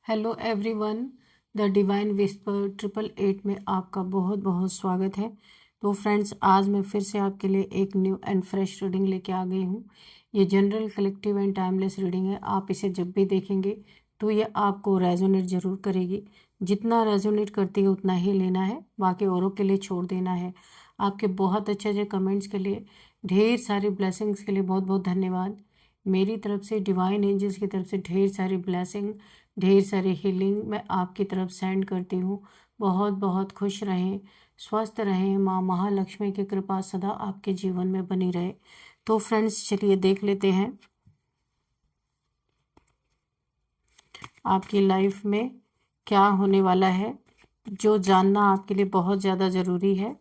Hello everyone, the divine whisper 888 में आपका बहुत बहुत स्वागत है। तो फ्रेंड्स, आज मैं फिर से आपके लिए एक न्यू एंड फ्रेश रीडिंग लेके आ गई हूँ। ये general, collective and timeless reading है। आप इसे जब भी देखेंगे तो ये आपको रेजोनेट ज़रूर करेगी। जितना रेजोनेट करती है उतना ही लेना है, बाकी औरों के लिए छोड़ देना है। आपके बहुत अच्छे अच्छे कमेंट्स के लिए, ढेर सारी ब्लेसिंग्स के लिए बहुत बहुत धन्यवाद। मेरी तरफ से, डिवाइन एंजल्स की तरफ से ढेर सारी ब्लेसिंग, ढेर सारी हीलिंग मैं आपकी तरफ सेंड करती हूँ। बहुत बहुत खुश रहें, स्वस्थ रहें। माँ महालक्ष्मी की कृपा सदा आपके जीवन में बनी रहे। तो फ्रेंड्स, चलिए देख लेते हैं आपकी लाइफ में क्या होने वाला है, जो जानना आपके लिए बहुत ज़्यादा ज़रूरी है।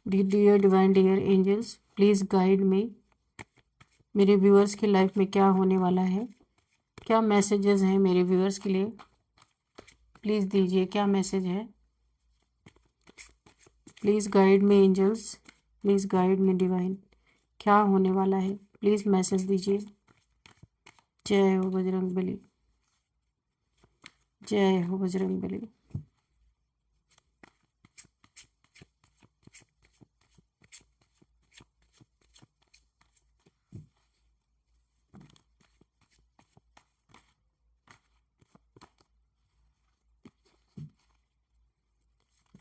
Dear divine, dear angels, please guide me. मेरे व्यूअर्स की लाइफ में क्या होने वाला है, क्या मैसेजेस हैं मेरे व्यूअर्स के लिए, प्लीज़ दीजिए। क्या मैसेज है? Please guide me angels, please guide me divine. क्या होने वाला है, प्लीज़ मैसेज दीजिए। जय हो बजरंग बली, जय हो बजरंग बली।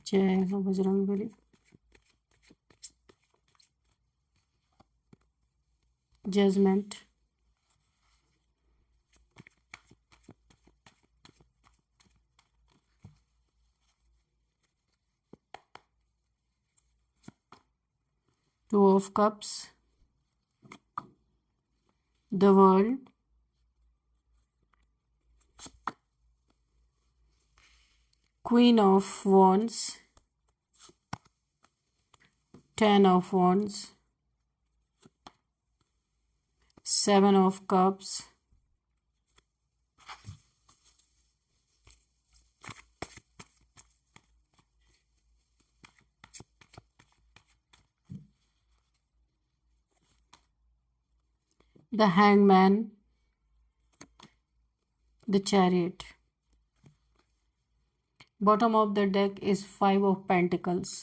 जय हो Bajrang Bali. Judgement, two of cups, the world, queen of wands, 10 of wands, 7 of cups, the hangman, the chariot. Bottom of the deck is 5 of pentacles.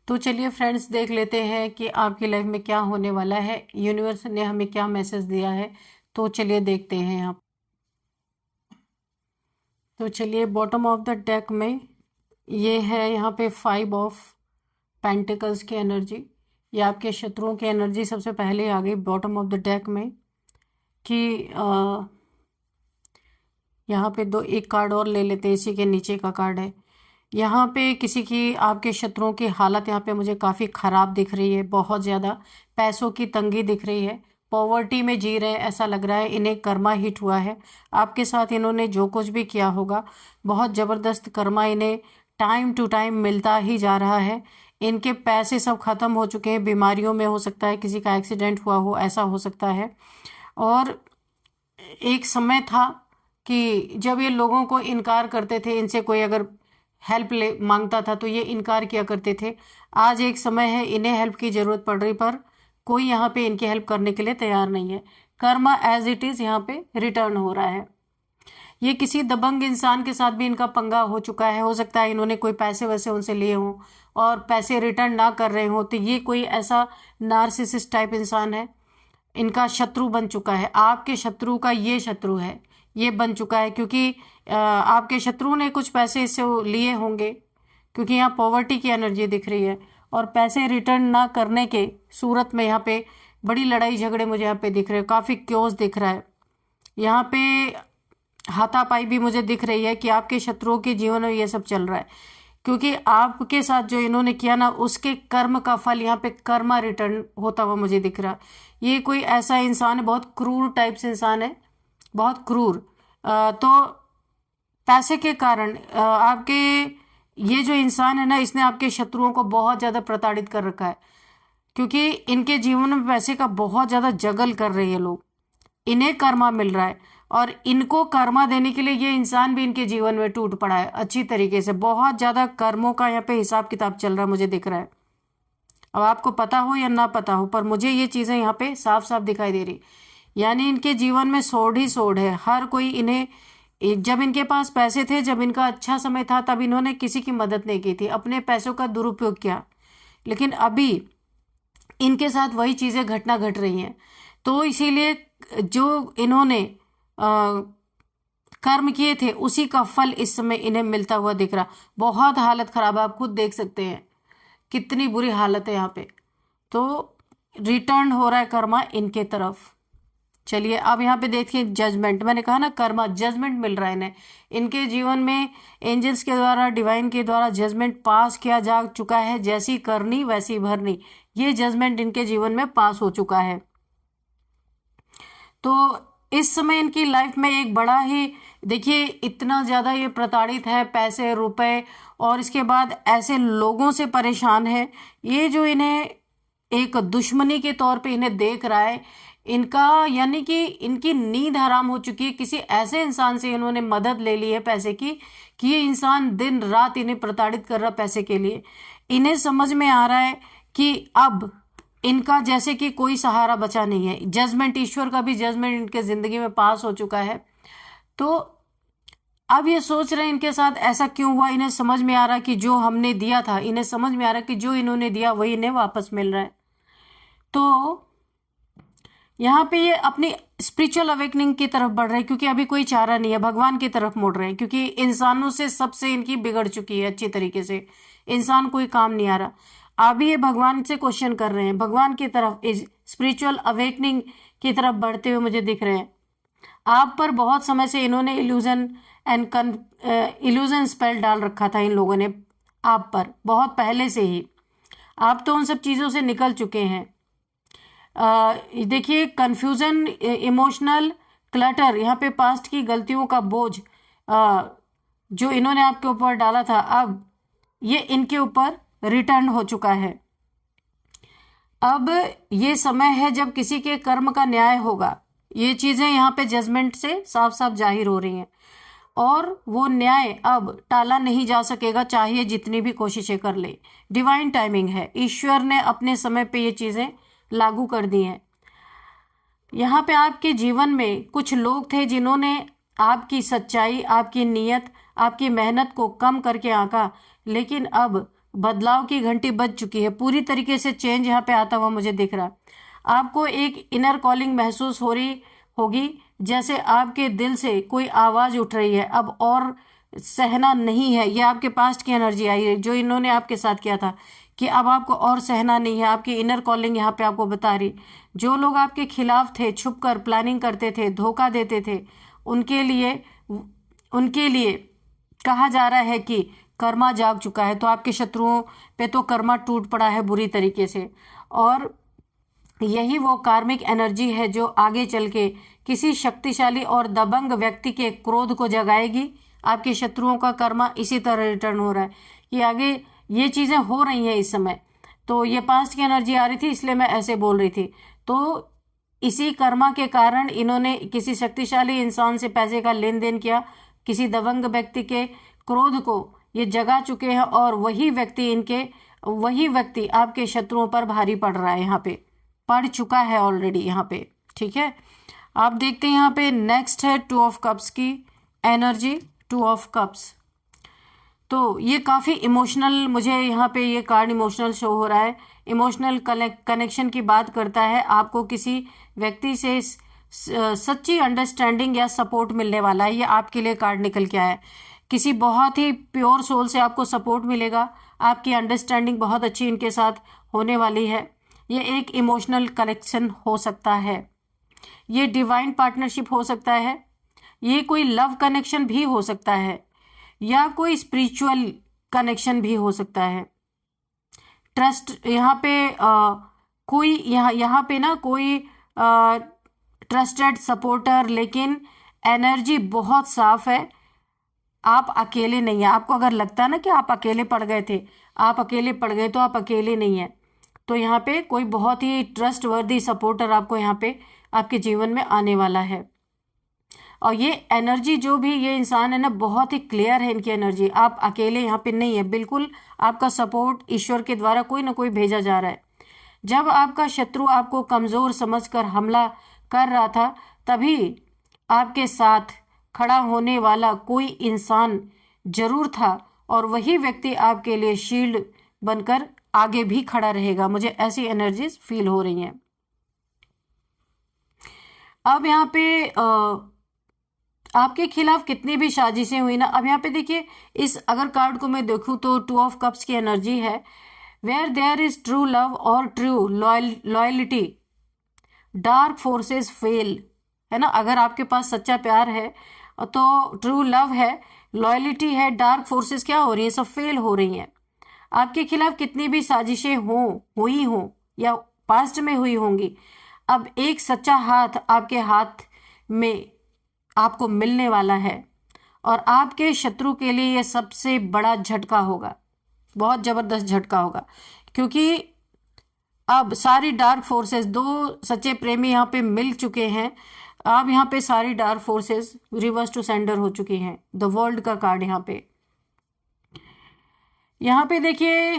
तो चलिए फ्रेंड्स, देख लेते हैं कि आपकी लाइफ में क्या होने वाला है, यूनिवर्स ने हमें क्या मैसेज दिया है। तो चलिए देखते हैं आप। तो चलिए, बॉटम ऑफ द डेक में ये है, यहाँ पे 5 ऑफ पेंटिकल्स की एनर्जी। ये आपके शत्रुओं की एनर्जी सबसे पहले आ गई बॉटम ऑफ द डेक में कि यहाँ पे एक कार्ड और ले लेते हैं। इसी के नीचे का कार्ड है। यहाँ पे किसी की, आपके शत्रुओं की हालत यहाँ पे मुझे काफ़ी ख़राब दिख रही है। बहुत ज़्यादा पैसों की तंगी दिख रही है। पॉवर्टी में जी रहे हैं ऐसा लग रहा है। इन्हें कर्मा हिट हुआ है। आपके साथ इन्होंने जो कुछ भी किया होगा, बहुत ज़बरदस्त कर्मा इन्हें टाइम टू टाइम मिलता ही जा रहा है। इनके पैसे सब ख़त्म हो चुके हैं। बीमारियों में हो सकता है, किसी का एक्सीडेंट हुआ हो, ऐसा हो सकता है। और एक समय था कि जब ये लोगों को इनकार करते थे, इनसे कोई अगर हेल्प ले मांगता था तो ये इनकार किया करते थे। आज एक समय है, इन्हें हेल्प की ज़रूरत पड़ रही, पर कोई यहाँ पे इनकी हेल्प करने के लिए तैयार नहीं है। कर्मा एज इट इज़ यहाँ पे रिटर्न हो रहा है। ये किसी दबंग इंसान के साथ भी इनका पंगा हो चुका है। हो सकता है इन्होंने कोई पैसे वैसे उनसे लिए हों और पैसे रिटर्न ना कर रहे हों, तो ये कोई ऐसा नार्सिसिस्ट टाइप इंसान है, इनका शत्रु बन चुका है। आपके शत्रु का ये शत्रु है, ये बन चुका है। क्योंकि आपके शत्रु ने कुछ पैसे इससे लिए होंगे, क्योंकि यहाँ पॉवर्टी की एनर्जी दिख रही है। और पैसे रिटर्न ना करने के सूरत में यहाँ पे बड़ी लड़ाई झगड़े मुझे यहाँ पे दिख रहे हैं। काफ़ी क्योस दिख रहा है। यहाँ पे हाथापाई भी मुझे दिख रही है कि आपके शत्रुओं के जीवन में ये सब चल रहा है। क्योंकि आपके साथ जो इन्होंने किया ना, उसके कर्म का फल यहाँ पे कर्मा रिटर्न होता हुआ मुझे दिख रहा है। ये कोई ऐसा इंसान है, बहुत क्रूर टाइप से इंसान है, बहुत क्रूर। तो पैसे के कारण आपके ये जो इंसान है ना, इसने आपके शत्रुओं को बहुत ज़्यादा प्रताड़ित कर रखा है। क्योंकि इनके जीवन में पैसे का बहुत ज़्यादा जगल कर रहे हैं लोग। इन्हें कर्मा मिल रहा है और इनको कर्मा देने के लिए ये इंसान भी इनके जीवन में टूट पड़ा है अच्छी तरीके से। बहुत ज़्यादा कर्मों का यहाँ पे हिसाब किताब चल रहा है मुझे दिख रहा है। अब आपको पता हो या ना पता हो, पर मुझे ये चीज़ें यहाँ पे साफ साफ दिखाई दे रही। यानी इनके जीवन में सोड ही सोड है। हर कोई इन्हें, जब इनके पास पैसे थे, जब इनका अच्छा समय था, तब इन्होंने किसी की मदद नहीं की थी, अपने पैसों का दुरुपयोग किया। लेकिन अभी इनके साथ वही चीज़ें घटना घट रही हैं। तो इसीलिए जो इन्होंने कर्म किए थे उसी का फल इस समय इन्हें मिलता हुआ दिख रहा। बहुत हालत खराब है, आप खुद देख सकते हैं कितनी बुरी हालत है यहाँ पे। तो रिटर्न हो रहा है कर्मा इनके तरफ। चलिए अब यहाँ पे देखिए जजमेंट। मैंने कहा ना कर्मा, जजमेंट मिल रहा है इन्हें। इनके जीवन में एंजल्स के द्वारा, डिवाइन के द्वारा जजमेंट पास किया जा चुका है। जैसी करनी वैसी भरनी, ये जजमेंट इनके जीवन में पास हो चुका है। तो इस समय इनकी लाइफ में एक बड़ा ही, देखिए इतना ज़्यादा ये प्रताड़ित है, पैसे रुपए और इसके बाद ऐसे लोगों से परेशान है। ये जो इन्हें एक दुश्मनी के तौर पे इन्हें देख रहा है, इनका यानी कि इनकी नींद हराम हो चुकी है। किसी ऐसे इंसान से इन्होंने मदद ले ली है पैसे की, कि ये इंसान दिन रात इन्हें प्रताड़ित कर रहा पैसे के लिए। इन्हें समझ में आ रहा है कि अब इनका जैसे कि कोई सहारा बचा नहीं है। जजमेंट, ईश्वर का भी जजमेंट इनके जिंदगी में पास हो चुका है। तो अब ये सोच रहे हैं इनके साथ ऐसा क्यों हुआ। इन्हें समझ में आ रहा है कि जो हमने दिया था, इन्हें समझ में आ रहा है कि जो इन्होंने दिया वही इन्हें वापस मिल रहा है। तो यहाँ पे ये अपनी स्पिरिचुअल अवेकनिंग की तरफ बढ़ रहे हैं, क्योंकि अभी कोई चारा नहीं है, भगवान की तरफ मुड़ रहे हैं। क्योंकि इंसानों से सबसे इनकी बिगड़ चुकी है अच्छी तरीके से, इंसान कोई काम नहीं आ रहा। अभी ये भगवान से क्वेश्चन कर रहे हैं, भगवान की तरफ, इस स्पिरिचुअल अवेकनिंग की तरफ बढ़ते हुए मुझे दिख रहे हैं। आप पर बहुत समय से इन्होंने इल्यूजन स्पेल डाल रखा था इन लोगों ने आप पर, बहुत पहले से ही। आप तो उन सब चीज़ों से निकल चुके हैं। देखिए कंफ्यूजन, इमोशनल क्लटर, यहाँ पे पास्ट की गलतियों का बोझ जो इन्होंने आपके ऊपर डाला था, अब ये इनके ऊपर रिटर्न हो चुका है। अब ये समय है जब किसी के कर्म का न्याय होगा। ये चीज़ें यहाँ पे जजमेंट से साफ साफ जाहिर हो रही हैं, और वो न्याय अब टाला नहीं जा सकेगा, चाहिए जितनी भी कोशिशें कर ले। डिवाइन टाइमिंग है, ईश्वर ने अपने समय पे ये चीज़ें लागू कर दी हैं। यहाँ पे आपके जीवन में कुछ लोग थे जिन्होंने आपकी सच्चाई, आपकी नीयत, आपकी मेहनत को कम करके आंका, लेकिन अब बदलाव की घंटी बज चुकी है। पूरी तरीके से चेंज यहाँ पे आता हुआ मुझे दिख रहा। आपको एक इनर कॉलिंग महसूस हो रही होगी, जैसे आपके दिल से कोई आवाज़ उठ रही है, अब और सहना नहीं है। ये आपके पास्ट की एनर्जी आई है, जो इन्होंने आपके साथ किया था, कि अब आपको और सहना नहीं है। आपकी इनर कॉलिंग यहाँ पे आपको बता रही, जो लोग आपके खिलाफ थे, छुपकर प्लानिंग करते थे, धोखा देते थे, उनके लिए कहा जा रहा है कि कर्मा जाग चुका है। तो आपके शत्रुओं पे तो कर्मा टूट पड़ा है बुरी तरीके से, और यही वो कार्मिक एनर्जी है जो आगे चल के किसी शक्तिशाली और दबंग व्यक्ति के क्रोध को जगाएगी। आपके शत्रुओं का कर्मा इसी तरह रिटर्न हो रहा है, कि आगे ये चीज़ें हो रही हैं इस समय। तो ये पास्ट की एनर्जी आ रही थी, इसलिए मैं ऐसे बोल रही थी। तो इसी कर्मा के कारण इन्होंने किसी शक्तिशाली इंसान से पैसे का लेन देन किया, किसी दबंग व्यक्ति के क्रोध को ये जगा चुके हैं, और वही व्यक्ति आपके शत्रुओं पर भारी पड़ रहा है, यहाँ पे पड़ चुका है ऑलरेडी यहाँ पे। ठीक है, आप देखते हैं यहाँ पे नेक्स्ट है 2 ऑफ कप्स की एनर्जी। 2 ऑफ कप्स, तो ये काफ़ी इमोशनल, मुझे यहाँ पे ये कार्ड इमोशनल शो हो रहा है। इमोशनल कनेक्शन की बात करता है। आपको किसी व्यक्ति से सच्ची अंडरस्टैंडिंग या सपोर्ट मिलने वाला है। ये आपके लिए कार्ड निकल के आया है। किसी बहुत ही प्योर सोल से आपको सपोर्ट मिलेगा, आपकी अंडरस्टैंडिंग बहुत अच्छी इनके साथ होने वाली है। ये एक इमोशनल कनेक्शन हो सकता है, ये डिवाइन पार्टनरशिप हो सकता है, ये कोई लव कनेक्शन भी हो सकता है, या कोई स्पिरिचुअल कनेक्शन भी हो सकता है। ट्रस्ट यहाँ पे कोई यहाँ पे ना कोई ट्रस्टेड सपोर्टर, लेकिन एनर्जी बहुत साफ है। आप अकेले नहीं हैं। आपको अगर लगता है ना कि आप अकेले पड़ गए थे, आप अकेले पड़ गए, तो आप अकेले नहीं हैं। तो यहाँ पे कोई बहुत ही ट्रस्टवर्दी सपोर्टर आपको यहाँ पे आपके जीवन में आने वाला है। और ये एनर्जी जो भी ये इंसान है ना, बहुत ही क्लियर है इनकी एनर्जी। आप अकेले यहाँ पे नहीं है, बिल्कुल आपका सपोर्ट ईश्वर के द्वारा कोई ना कोई भेजा जा रहा है। जब आपका शत्रु आपको कमज़ोर समझकर हमला कर रहा था, तभी आपके साथ खड़ा होने वाला कोई इंसान जरूर था, और वही व्यक्ति आपके लिए शील्ड बनकर आगे भी खड़ा रहेगा। मुझे ऐसी एनर्जीज फील हो रही हैं। अब यहाँ पे आपके खिलाफ कितनी भी साजिशें हुई ना, अब यहाँ पे देखिए, इस अगर कार्ड को मैं देखूं तो 2 ऑफ कप्स की एनर्जी है। Where there is true love और true loyalty dark forces fail, है ना। अगर आपके पास सच्चा प्यार है तो ट्रू लव है, लॉयलिटी है, डार्क फोर्सेस क्या हो रही है, सब फेल हो रही हैं। आपके खिलाफ कितनी भी साजिशें हुई हों या पास्ट में हुई होंगी, अब एक सच्चा हाथ आपके हाथ में आपको मिलने वाला है, और आपके शत्रु के लिए यह सबसे बड़ा झटका होगा, बहुत जबरदस्त झटका होगा, क्योंकि अब सारी डार्क फोर्सेस, 2 सच्चे प्रेमी यहाँ पे मिल चुके हैं। अब यहाँ पे सारी dark forces reverse to sender हो चुकी हैं। द वर्ल्ड का कार्ड यहाँ पे देखिए,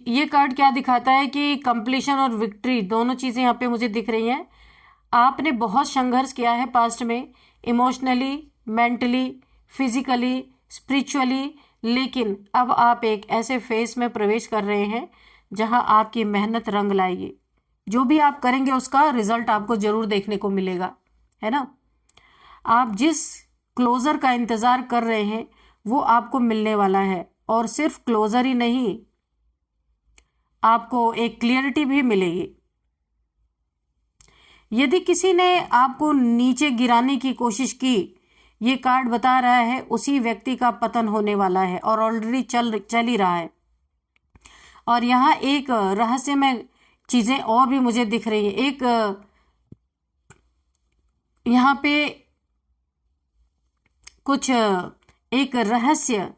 ये कार्ड क्या दिखाता है कि कंप्लीशन और विक्ट्री दोनों चीज़ें यहाँ पे मुझे दिख रही हैं। आपने बहुत संघर्ष किया है पास्ट में, इमोशनली, मेंटली, फिजिकली, स्पिरिचुअली, लेकिन अब आप एक ऐसे फेज में प्रवेश कर रहे हैं जहां आपकी मेहनत रंग लाएगी। जो भी आप करेंगे उसका रिजल्ट आपको जरूर देखने को मिलेगा, है ना। आप जिस क्लोजर का इंतजार कर रहे हैं वो आपको मिलने वाला है, और सिर्फ क्लोजर ही नहीं, आपको एक क्लियरिटी भी मिलेगी। यदि किसी ने आपको नीचे गिराने की कोशिश की, ये कार्ड बता रहा है उसी व्यक्ति का पतन होने वाला है, और ऑलरेडी चल ही रहा है। और यहाँ एक रहस्यमय चीजें और भी मुझे दिख रही है। एक यहाँ पे कुछ एक रहस्य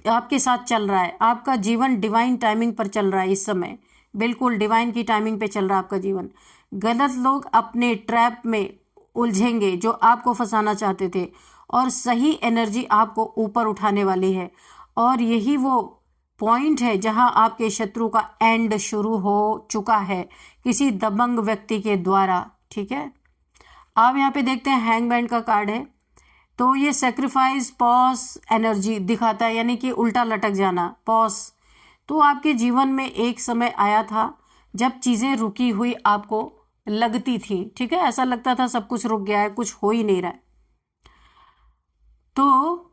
आपके साथ चल रहा है। आपका जीवन डिवाइन टाइमिंग पर चल रहा है इस समय, बिल्कुल डिवाइन की टाइमिंग पे चल रहा है आपका जीवन। गलत लोग अपने ट्रैप में उलझेंगे जो आपको फंसाना चाहते थे, और सही एनर्जी आपको ऊपर उठाने वाली है, और यही वो पॉइंट है जहां आपके शत्रु का एंड शुरू हो चुका है किसी दबंग व्यक्ति के द्वारा, ठीक है। आप यहाँ पे देखते हैं हैंगमैन का कार्ड है, तो ये सेक्रीफाइस, पॉज एनर्जी दिखाता है, यानी कि उल्टा लटक जाना, पॉज। तो आपके जीवन में एक समय आया था जब चीजें रुकी हुई आपको लगती थी, ठीक है। ऐसा लगता था सब कुछ रुक गया है, कुछ हो ही नहीं रहा है। तो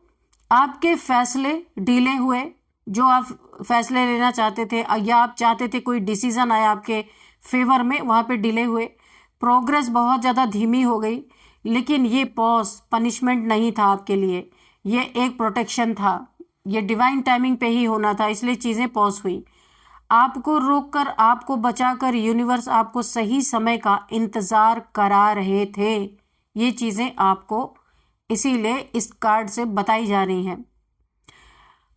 आपके फैसले डिले हुए, जो आप फैसले लेना चाहते थे या आप चाहते थे कोई डिसीजन आया आपके फेवर में, वहां पे डिले हुए। प्रोग्रेस बहुत ज़्यादा धीमी हो गई, लेकिन ये पॉज पनिशमेंट नहीं था आपके लिए, ये एक प्रोटेक्शन था, ये डिवाइन टाइमिंग पे ही होना था, इसलिए चीज़ें पॉज हुई। आपको रोककर, आपको बचाकर यूनिवर्स आपको सही समय का इंतज़ार करा रहे थे। ये चीज़ें आपको इसीलिए इस कार्ड से बताई जा रही हैं।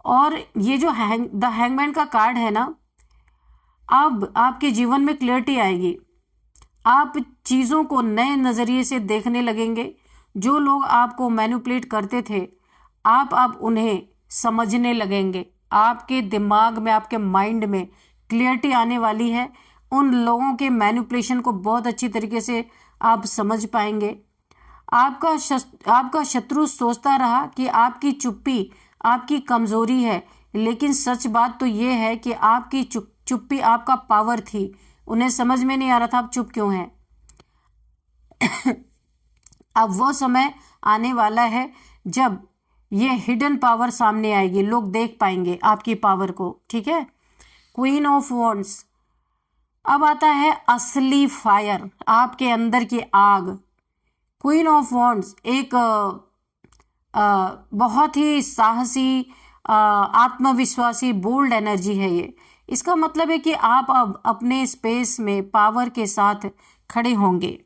और ये जो द हैंगमैन का कार्ड है ना, अब आपके जीवन में क्लियरिटी आएगी, आप चीज़ों को नए नज़रिए से देखने लगेंगे। जो लोग आपको मैनिपुलेट करते थे, आप अब उन्हें समझने लगेंगे। आपके दिमाग में, आपके माइंड में क्लियरिटी आने वाली है। उन लोगों के मैनिपुलेशन को बहुत अच्छी तरीके से आप समझ पाएंगे। आपका शत्रु सोचता रहा कि आपकी चुप्पी आपकी कमजोरी है, लेकिन सच बात तो ये है कि आपकी चुप्पी आपका पावर थी। उन्हें समझ में नहीं आ रहा था आप चुप क्यों हैं। अब वो समय आने वाला है जब ये हिडन पावर सामने आएगी, लोग देख पाएंगे आपकी पावर को, ठीक है। क्वीन ऑफ वॉन्ड्स, अब आता है असली फायर, आपके अंदर की आग। क्वीन ऑफ वॉन्ड्स एक बहुत ही साहसी, आत्मविश्वासी, बोल्ड एनर्जी है ये। इसका मतलब है कि आप अब अपने स्पेस में पावर के साथ खड़े होंगे,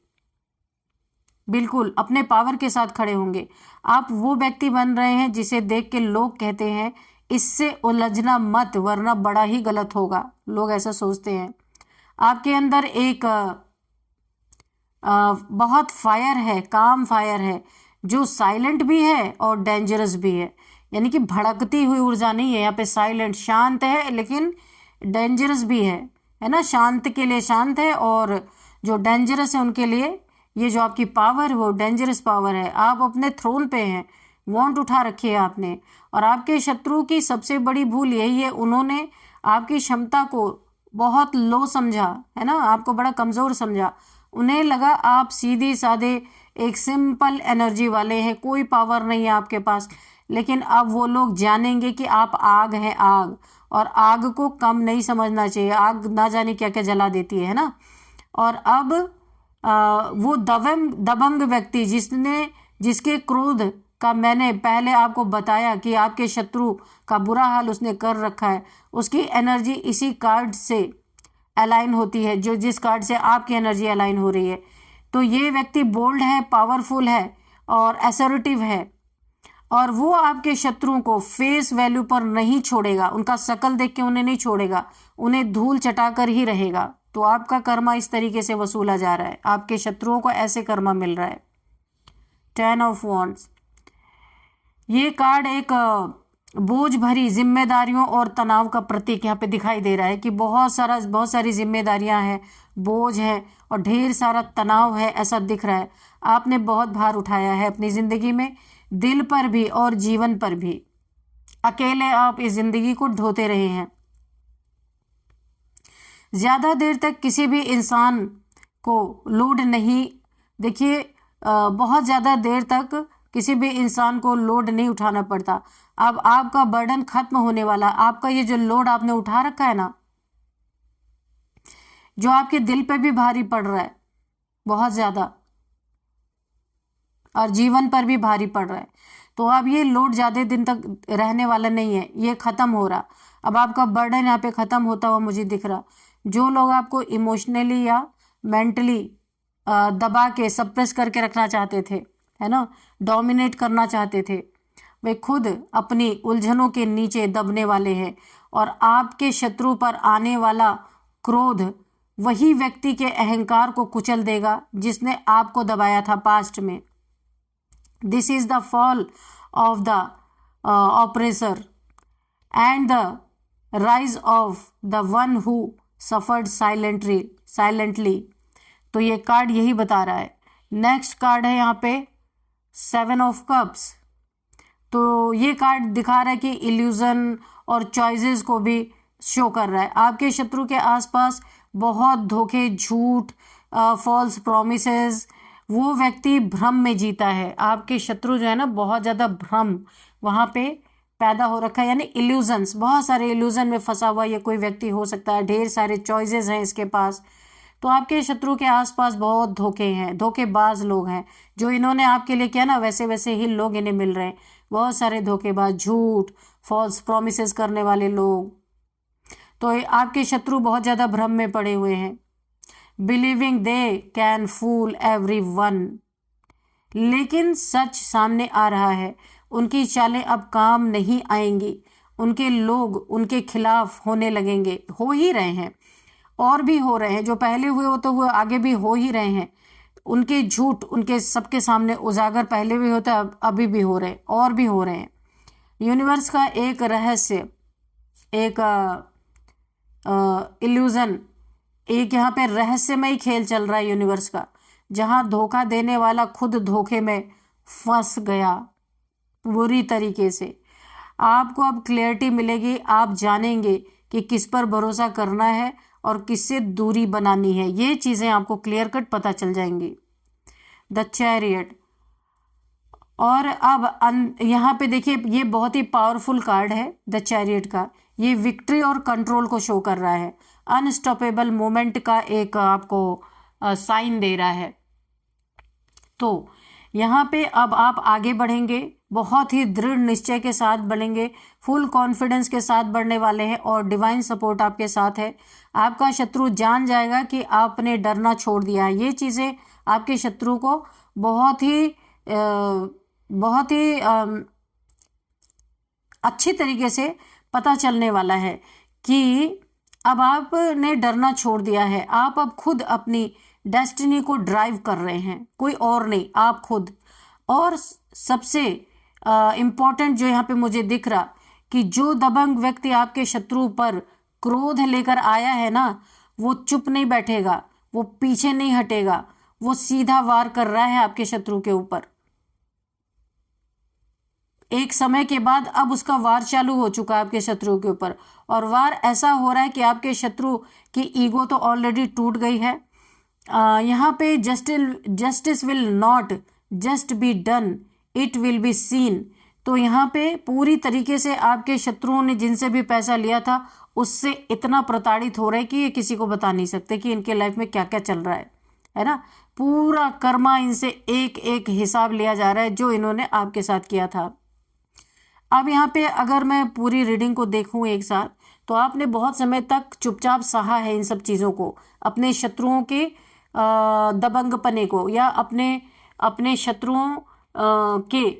बिल्कुल अपने पावर के साथ खड़े होंगे। आप वो व्यक्ति बन रहे हैं जिसे देख के लोग कहते हैं इससे उलझना मत, वरना बड़ा ही गलत होगा। लोग ऐसा सोचते हैं। आपके अंदर एक बहुत फायर है, काम फायर है, जो साइलेंट भी है और डेंजरस भी है। यानी कि भड़कती हुई ऊर्जा नहीं है यहाँ पे, साइलेंट शांत है लेकिन डेंजरस भी है। है ना, शांत के लिए शांत है, और जो डेंजरस है उनके लिए ये जो आपकी पावर है वो डेंजरस पावर है। आप अपने थ्रोन पे हैं, वांट उठा रखी है आपने, और आपके शत्रु की सबसे बड़ी भूल यही है, उन्होंने आपकी क्षमता को बहुत लो समझा, है ना, आपको बड़ा कमज़ोर समझा। उन्हें लगा आप सीधे साधे एक सिंपल एनर्जी वाले हैं, कोई पावर नहीं है आपके पास। लेकिन अब वो लोग जानेंगे कि आप आग हैं, आग, और आग को कम नहीं समझना चाहिए। आग ना जाने क्या क्या जला देती है ना। और अब वो दबंग व्यक्ति जिसके क्रोध का मैंने पहले आपको बताया कि आपके शत्रु का बुरा हाल उसने कर रखा है, उसकी एनर्जी इसी कार्ड से अलाइन होती है, जो जिस कार्ड से आपकी एनर्जी अलाइन हो रही है। तो ये व्यक्ति बोल्ड है, पावरफुल है और असर्टिव है, और वो आपके शत्रुओं को फेस वैल्यू पर नहीं छोड़ेगा, उनका शकल देख के उन्हें नहीं छोड़ेगा, उन्हें धूल चटाकर ही रहेगा। तो आपका कर्मा इस तरीके से वसूला जा रहा है, आपके शत्रुओं को ऐसे कर्मा मिल रहा है। 10 ऑफ वॉन्ड्स, ये कार्ड एक बोझ भरी जिम्मेदारियों और तनाव का प्रतीक यहाँ पे दिखाई दे रहा है कि बहुत सारी जिम्मेदारियां हैं, बोझ है और ढेर सारा तनाव है, ऐसा दिख रहा है। आपने बहुत भार उठाया है अपनी जिंदगी में, दिल पर भी और जीवन पर भी। अकेले आप इस जिंदगी को ढोते रहे हैं। ज्यादा देर तक किसी भी इंसान को लोड नहीं, देखिए बहुत ज्यादा देर तक किसी भी इंसान को लोड नहीं उठाना पड़ता। अब आपका बर्डन खत्म होने वाला, आपका ये जो लोड आपने उठा रखा है ना, जो आपके दिल पे भी भारी पड़ रहा है बहुत ज्यादा, और जीवन पर भी भारी पड़ रहा है, तो अब ये लोड ज्यादा दिन तक रहने वाला नहीं है, ये खत्म हो रहा। अब आपका बर्डन यहाँ पे खत्म होता हुआ मुझे दिख रहा। जो लोग आपको इमोशनली या मेंटली दबा के सप्रेस करके रखना चाहते थे, है ना, डोमिनेट करना चाहते थे, वे खुद अपनी उलझनों के नीचे दबने वाले हैं। और आपके शत्रु पर आने वाला क्रोध वही व्यक्ति के अहंकार को कुचल देगा जिसने आपको दबाया था पास्ट में। This is the fall of the oppressor and the rise of the one who suffered silently. तो ये कार्ड यही बता रहा है। नेक्स्ट कार्ड है यहाँ पे 7 ऑफ कप्स। तो ये कार्ड दिखा रहा है कि इल्यूजन और चॉइसेस को भी शो कर रहा है। आपके शत्रु के आसपास बहुत धोखे, झूठ, फॉल्स प्रॉमिसेस, वो व्यक्ति भ्रम में जीता है। आपके शत्रु जो है ना, बहुत ज़्यादा भ्रम वहाँ पे पैदा हो रखा है, यानी इल्यूजन्स, बहुत सारे इल्यूजन में फंसा हुआ ये कोई व्यक्ति हो सकता है। ढेर सारे चॉइसेस हैं इसके पास। तो आपके शत्रु के आसपास बहुत धोखे हैं, धोखेबाज लोग हैं। जो इन्होंने आपके लिए किया ना, वैसे वैसे ही लोग इन्हें मिल रहे हैं। बहुत सारे धोखेबाज, झूठ, फॉल्स प्रॉमिसेस करने वाले लोग। तो आपके शत्रु बहुत ज़्यादा भ्रम में पड़े हुए हैं। Believing they can fool everyone, लेकिन सच सामने आ रहा है। उनकी चालें अब काम नहीं आएंगी। उनके लोग उनके खिलाफ होने लगेंगे, हो ही रहे हैं, और भी हो रहे हैं। जो पहले हुए वो तो वो आगे भी हो ही रहे हैं। उनके झूठ उनके सबके सामने उजागर पहले भी होता है, अभी भी हो रहे हैं, और भी हो रहे हैं। यूनिवर्स का एक रहस्य, एक इल्यूजन, एक यहाँ पे रहस्यमय खेल चल रहा है यूनिवर्स का, जहाँ धोखा देने वाला खुद धोखे में फंस गया बुरी तरीके से। आपको अब क्लैरिटी मिलेगी, आप जानेंगे कि किस पर भरोसा करना है और किससे दूरी बनानी है। ये चीज़ें आपको क्लियर कट पता चल जाएंगी। द चैरियट, और अब यहाँ पे देखिए, ये बहुत ही पावरफुल कार्ड है द चैरियट का। ये विक्ट्री और कंट्रोल को शो कर रहा है, अनस्टॉपेबल मोमेंट का एक आपको साइन दे रहा है। तो यहाँ पे अब आप आगे बढ़ेंगे, बहुत ही दृढ़ निश्चय के साथ बढ़ेंगे, फुल कॉन्फिडेंस के साथ बढ़ने वाले हैं, और डिवाइन सपोर्ट आपके साथ है। आपका शत्रु जान जाएगा कि आपने डरना छोड़ दिया है। ये चीज़ें आपके शत्रु को बहुत ही अच्छी तरीके से पता चलने वाला है कि अब आपने डरना छोड़ दिया है। आप अब खुद अपनी डेस्टिनी को ड्राइव कर रहे हैं, कोई और नहीं, आप खुद। और सबसे इम्पॉर्टेंट जो यहाँ पे मुझे दिख रहा कि जो दबंग व्यक्ति आपके शत्रु पर क्रोध लेकर आया है ना, वो चुप नहीं बैठेगा, वो पीछे नहीं हटेगा, वो सीधा वार कर रहा है आपके शत्रु के ऊपर। एक समय के बाद अब उसका वार चालू हो चुका है आपके शत्रु के ऊपर, और वार ऐसा हो रहा है कि आपके शत्रु की ईगो तो ऑलरेडी टूट गई है। यहाँ पे justice will not just be done, it will be seen. तो यहाँ पे पूरी तरीके से आपके शत्रुओं ने जिनसे भी पैसा लिया था उससे इतना प्रताड़ित हो रहे कि ये किसी को बता नहीं सकते कि इनके लाइफ में क्या क्या चल रहा है ना। पूरा कर्मा इनसे एक एक हिसाब लिया जा रहा है जो इन्होंने आपके साथ किया था। अब यहाँ पे अगर मैं पूरी रीडिंग को देखूं एक साथ, तो आपने बहुत समय तक चुपचाप सहा है इन सब चीज़ों को, अपने शत्रुओं के दबंगपने को, या अपने अपने शत्रुओं के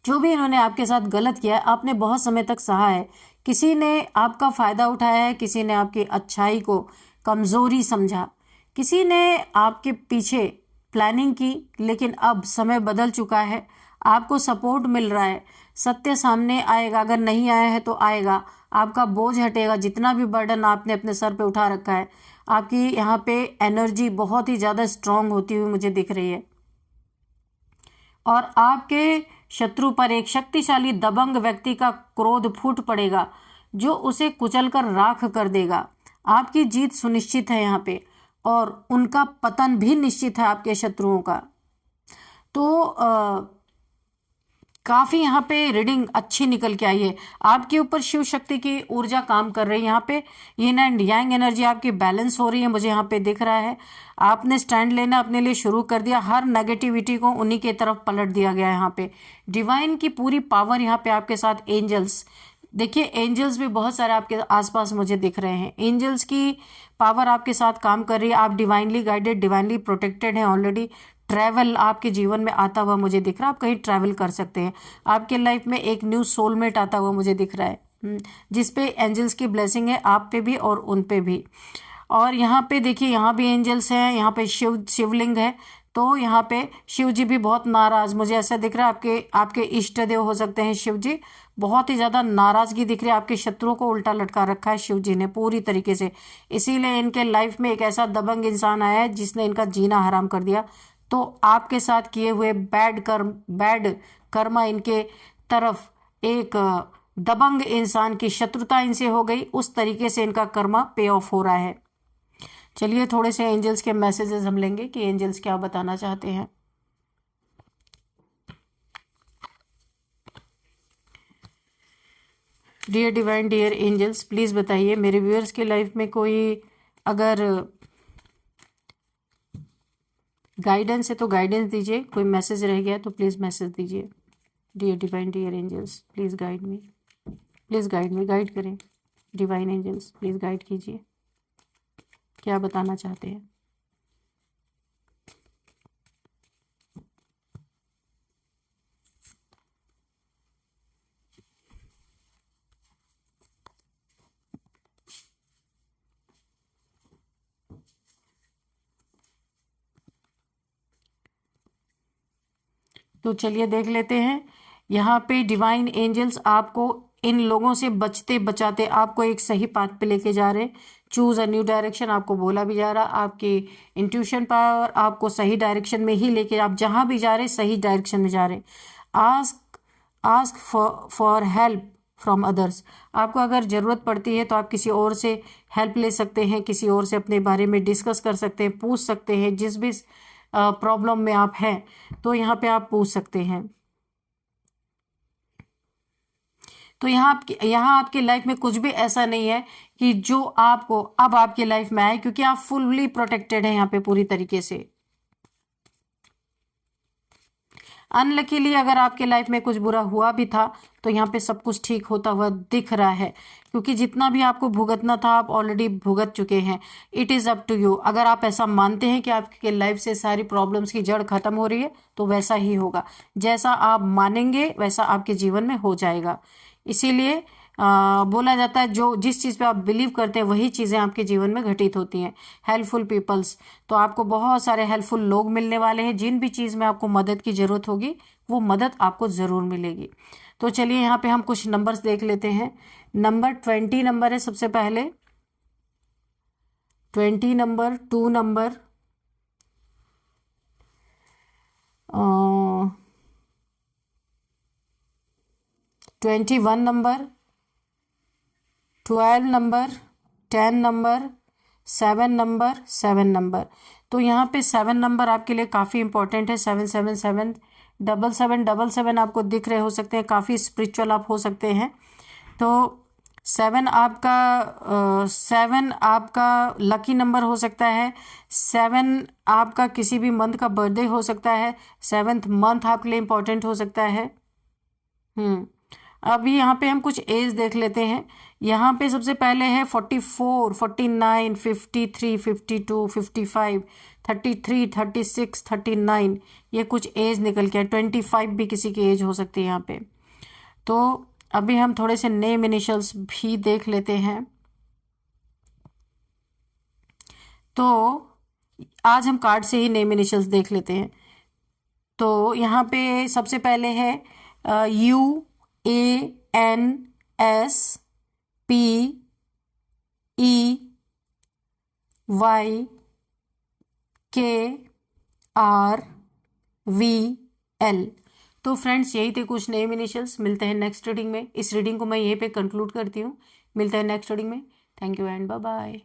जो भी इन्होंने आपके साथ गलत किया है आपने बहुत समय तक सहा है। किसी ने आपका फ़ायदा उठाया है, किसी ने आपकी अच्छाई को कमज़ोरी समझा, किसी ने आपके पीछे प्लानिंग की, लेकिन अब समय बदल चुका है, आपको सपोर्ट मिल रहा है, सत्य सामने आएगा, अगर नहीं आया है तो आएगा, आपका बोझ हटेगा, जितना भी बर्डन आपने अपने सर पे उठा रखा है। आपकी यहाँ पे एनर्जी बहुत ही ज़्यादा स्ट्रांग होती हुई मुझे दिख रही है, और आपके शत्रु पर एक शक्तिशाली दबंग व्यक्ति का क्रोध फूट पड़ेगा जो उसे कुचलकर राख कर देगा। आपकी जीत सुनिश्चित है यहाँ पे, और उनका पतन भी निश्चित है आपके शत्रुओं का। तो काफ़ी यहाँ पे रीडिंग अच्छी निकल के आई है। आपके ऊपर शिव शक्ति की ऊर्जा काम कर रही है। यहाँ पे यिन एंड यांग एनर्जी आपकी बैलेंस हो रही है, मुझे यहाँ पे दिख रहा है। आपने स्टैंड लेना अपने लिए शुरू कर दिया, हर नेगेटिविटी को उन्हीं के तरफ पलट दिया गया है। यहाँ पे डिवाइन की पूरी पावर यहाँ पे आपके साथ। एंजल्स देखिए, एंजल्स भी बहुत सारे आपके आसपास मुझे दिख रहे हैं। एंजल्स की पावर आपके साथ काम कर रही है। आप डिवाइनली गाइडेड, डिवाइनली प्रोटेक्टेड हैं ऑलरेडी। ट्रैवल आपके जीवन में आता हुआ मुझे दिख रहा है, आप कहीं ट्रैवल कर सकते हैं। आपके लाइफ में एक न्यू सोलमेट आता हुआ मुझे दिख रहा है, जिसपे एंजल्स की ब्लेसिंग है आप पे भी और उन पे भी। और यहाँ पे देखिए, यहाँ भी एंजल्स हैं, यहाँ पे शिवलिंग है। तो यहाँ पे शिव जी भी बहुत नाराज मुझे ऐसा दिख रहा है। आपके इष्ट देव हो सकते हैं शिव जी। बहुत ही ज़्यादा नाराज़गी दिख रही है, आपके शत्रुओं को उल्टा लटका रखा है शिव जी ने पूरी तरीके से। इसीलिए इनके लाइफ में एक ऐसा दबंग इंसान आया है जिसने इनका जीना हराम कर दिया। तो आपके साथ किए हुए बैड कर्मा इनके तरफ एक दबंग इंसान की शत्रुता इनसे हो गई, उस तरीके से इनका कर्मा पे ऑफ हो रहा है। चलिए थोड़े से एंजल्स के मैसेजेस हम लेंगे कि एंजल्स क्या बताना चाहते हैं। Dear divine, dear angels, please बताइए मेरे व्यूअर्स के लाइफ में कोई अगर गाइडेंस है तो गाइडेंस दीजिए, कोई मैसेज रह गया तो प्लीज़ मैसेज दीजिए। Dear divine, dear angels, please guide me, please guide me, guide करें। डिवाइन एंजल्स प्लीज़ गाइड कीजिए, क्या बताना चाहते हैं। तो चलिए देख लेते हैं। यहाँ पे डिवाइन एंजल्स आपको इन लोगों से बचते बचाते आपको एक सही पाथ पे लेके जा रहे हैं। चूज़ अ न्यू डायरेक्शन आपको बोला भी जा रहा, आपकी इंट्यूशन पावर आपको सही डायरेक्शन में ही लेके, आप जहाँ भी जा रहे सही डायरेक्शन में जा रहे। Ask for help from others. आपको अगर ज़रूरत पड़ती है तो आप किसी और से हेल्प ले सकते हैं, किसी और से अपने बारे में डिस्कस कर सकते हैं, पूछ सकते हैं। जिस भी प्रॉब्लम में आप हैं तो यहाँ पे आप पूछ सकते हैं। तो यहाँ आपकी लाइफ में कुछ भी ऐसा नहीं है कि जो आपको अब आपकी लाइफ में आए, क्योंकि आप फुल्ली प्रोटेक्टेड हैं यहाँ पे पूरी तरीके से। अनलकीली अगर आपके लाइफ में कुछ बुरा हुआ भी था तो यहाँ पे सब कुछ ठीक होता हुआ दिख रहा है, क्योंकि जितना भी आपको भुगतना था आप ऑलरेडी भुगत चुके हैं। It is up to you. अगर आप ऐसा मानते हैं कि आपके लाइफ से सारी प्रॉब्लम्स की जड़ खत्म हो रही है तो वैसा ही होगा। जैसा आप मानेंगे वैसा आपके जीवन में हो जाएगा। इसीलिए बोला जाता है जो जिस चीज़ पे आप बिलीव करते हैं वही चीज़ें आपके जीवन में घटित होती हैं। हेल्पफुल पीपल्स, तो आपको बहुत सारे हेल्पफुल लोग मिलने वाले हैं। जिन भी चीज़ में आपको मदद की ज़रूरत होगी वो मदद आपको ज़रूर मिलेगी। तो चलिए यहाँ पे हम कुछ नंबर्स देख लेते हैं। नंबर 20 नंबर है सबसे पहले। 20 number, 2 number, 21 number, 12 number, 10 number, 7 number, 7 number. तो यहाँ पे 7 नंबर आपके लिए काफ़ी इंपॉर्टेंट है। 777, 7777 आपको दिख रहे हो सकते हैं, काफ़ी स्पिरिचुअल आप हो सकते हैं। तो 7 आपका लकी नंबर हो सकता है। 7 आपका किसी भी मंथ का बर्थडे हो सकता है। 7th मंथ आपके लिए इम्पोर्टेंट हो सकता है। अभी यहाँ पे हम कुछ एज देख लेते हैं। यहाँ पे सबसे पहले है 44, 49, 53, 52, 55, 33, 36, 39। ये कुछ एज निकल के 25 भी किसी की एज हो सकती है यहाँ पे। तो अभी हम थोड़े से नेम इनिशियल्स भी देख लेते हैं। तो आज हम कार्ड से ही नेम इनिशियल्स देख लेते हैं। तो यहाँ पे सबसे पहले है UANSPEYKRVL। तो फ्रेंड्स, यही थे कुछ नेम इनिशियल्स। मिलते हैं नेक्स्ट रीडिंग में। इस रीडिंग को मैं यहीं पे कंक्लूड करती हूँ। मिलते हैं नेक्स्ट रीडिंग में। Thank you and bye bye.